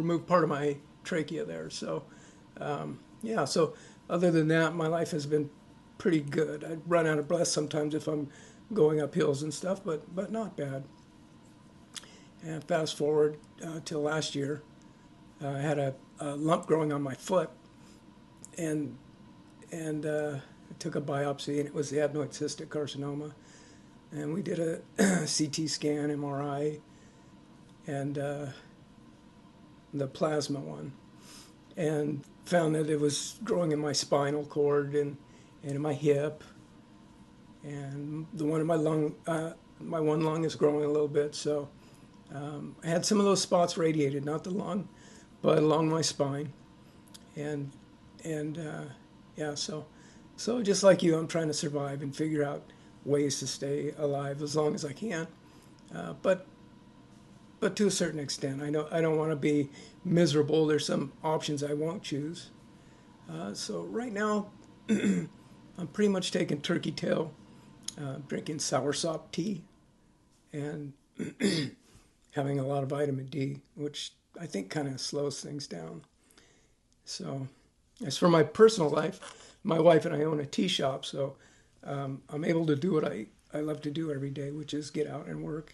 removed part of my trachea there. So, yeah, so other than that, my life has been pretty good. I run out of breath sometimes if I'm going up hills and stuff, but not bad. And fast forward till last year, I had a lump growing on my foot, and I took a biopsy, and it was the adenoid cystic carcinoma. And we did a CT scan, MRI, and the plasma one, and found that it was growing in my spinal cord and in my hip, and the one in my lung, my one lung is growing a little bit. So I had some of those spots radiated, not the lung, but along my spine, and and yeah, so just like you, I'm trying to survive and figure out ways to stay alive as long as I can. But to a certain extent, I don't want to be miserable. There's some options I won't choose. So right now, I'm pretty much taking turkey tail, drinking soursop tea, and having a lot of vitamin D, which I think kind of slows things down. So as for my personal life, my wife and I own a tea shop, so I'm able to do what I love to do every day, which is get out and work.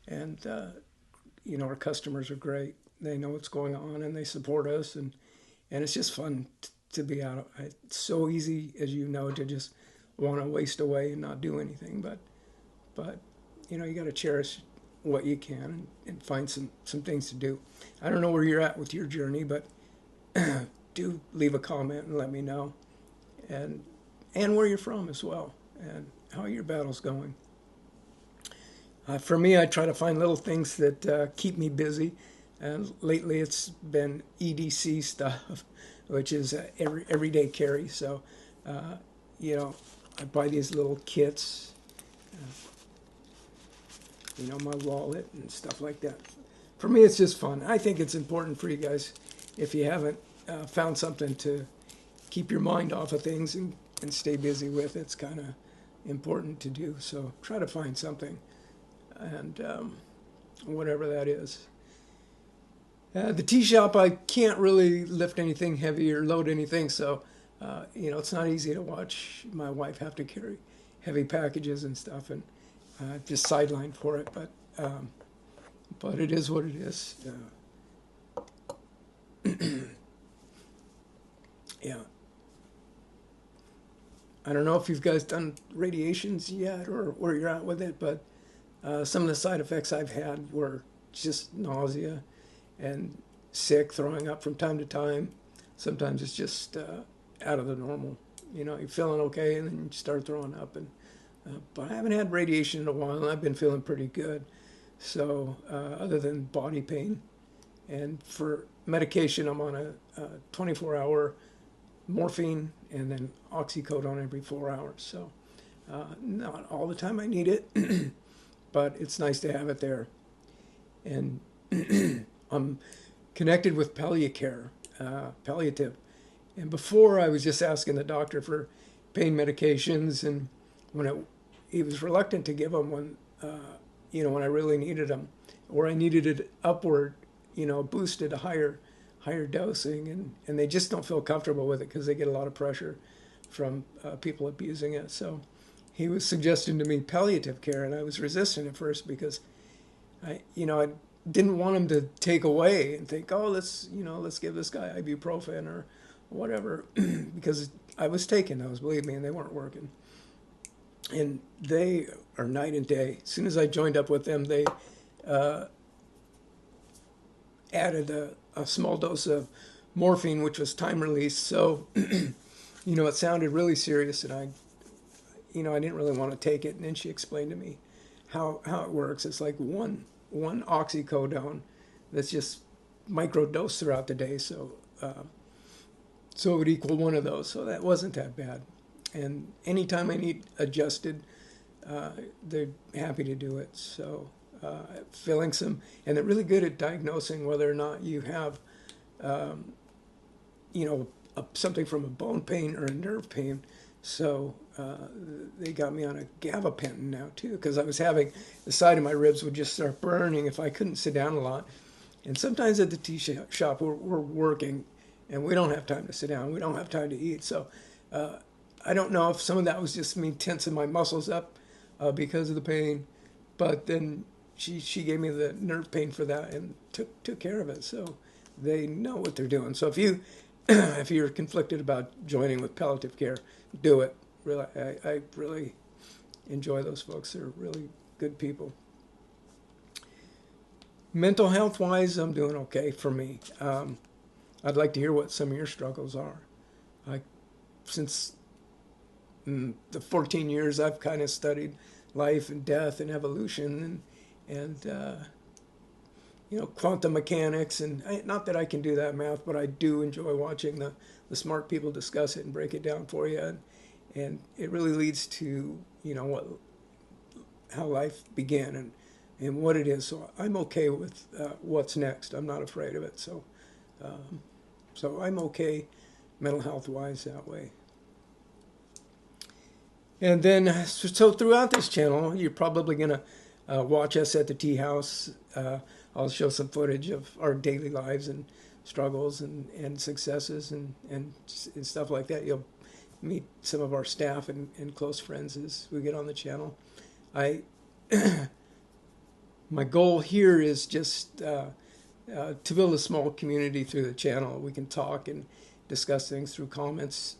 And our customers are great. They know what's going on and they support us, and it's just fun to be out. It's so easy, as you know, to just want to waste away and not do anything. But you got to cherish what you can and find some things to do. I don't know where you're at with your journey, but do leave a comment and let me know, and where you're from as well, and how your battle's going. For me, I try to find little things that keep me busy, and lately it's been EDC stuff, which is everyday carry. So, I buy these little kits, my wallet and stuff like that. For me, it's just fun. I think it's important for you guys, if you haven't found something to keep your mind off of things and stay busy with. It's kind of important to do. So try to find something, and whatever that is. The tea shop, I can't really lift anything heavy or load anything, so it's not easy to watch my wife have to carry heavy packages and stuff, and just sidelined for it. But it is what it is. Yeah. I don't know if you guys done radiations yet or where you're at with it, but some of the side effects I've had were just nausea and sick, throwing up from time to time. Sometimes it's just out of the normal. You're feeling okay and then you start throwing up. But I haven't had radiation in a while, and I've been feeling pretty good. So other than body pain, and for medication, I'm on a 24-hour morphine and then oxycodone every 4 hours. So not all the time I need it, but it's nice to have it there. And I'm connected with Palliacare, palliative. And before, I was just asking the doctor for pain medications, and he was reluctant to give them when I really needed them, or I needed it upward, boosted a higher dosing, and they just don't feel comfortable with it because they get a lot of pressure from people abusing it. So he was suggesting to me palliative care, and I was resistant at first because I didn't want him to take away and think, oh, let's give this guy ibuprofen or whatever, because I was taking those, believe me, and they weren't working. And they are night and day. As soon as I joined up with them, they added a small dose of morphine, which was time release. So, it sounded really serious, and I didn't really want to take it. And then she explained to me how it works. It's like one oxycodone that's just microdosed throughout the day. So it would equal one of those. So that wasn't that bad. And anytime I need adjusted, they're happy to do it. So feeling and they're really good at diagnosing whether or not you have, something from a bone pain or a nerve pain. So they got me on a gabapentin now too, because I was having the side of my ribs would just start burning if I couldn't sit down a lot. And sometimes at the tea shop, we're working, and we don't have time to sit down. We don't have time to eat. So I don't know if some of that was just me tensing my muscles up because of the pain, but then she gave me the nerve pain for that and took care of it. So they know what they're doing. So if you if you're conflicted about joining with palliative care, do it. Really, I really enjoy those folks. They're really good people. Mental health wise, I'm doing okay for me. I'd like to hear what some of your struggles are. Since the 14 years I've kind of studied life and death and evolution and quantum mechanics, and not that I can do that math, but I do enjoy watching the smart people discuss it and break it down for you, and it really leads to how life began and what it is. So I'm okay with what's next. I'm not afraid of it. So I'm okay mental health wise that way. And then, so throughout this channel, you're probably going to watch us at the tea house. I'll show some footage of our daily lives and struggles and successes and stuff like that. You'll meet some of our staff and close friends as we get on the channel. My goal here is just to build a small community through the channel. We can talk and discuss things through comments,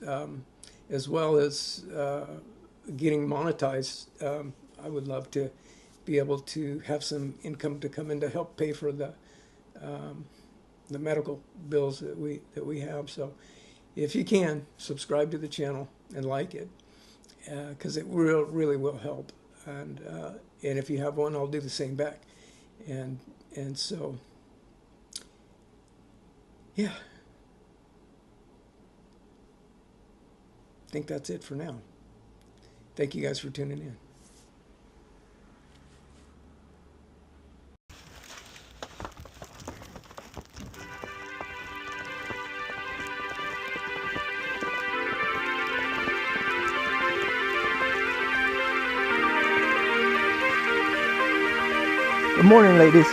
as well as getting monetized. I would love to be able to have some income to come in to help pay for the medical bills that we have. So if you can, subscribe to the channel and like it, because it really will help. And if you have one, I'll do the same back. And so, yeah. I think that's it for now. Thank you guys for tuning in. Good morning, ladies.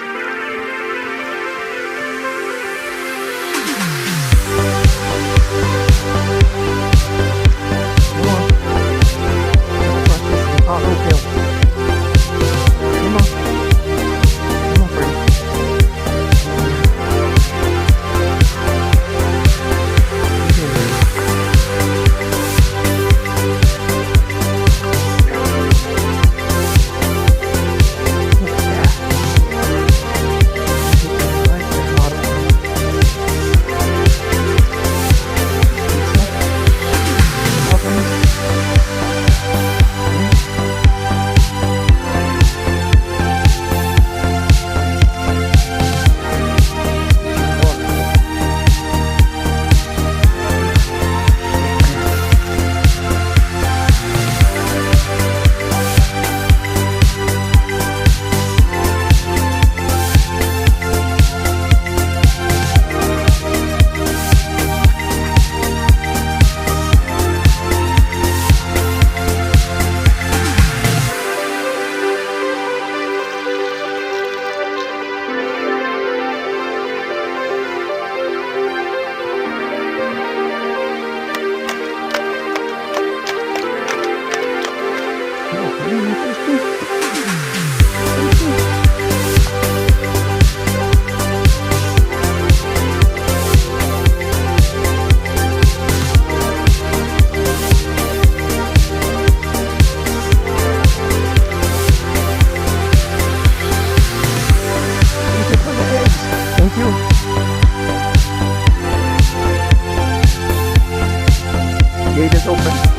Gate is open.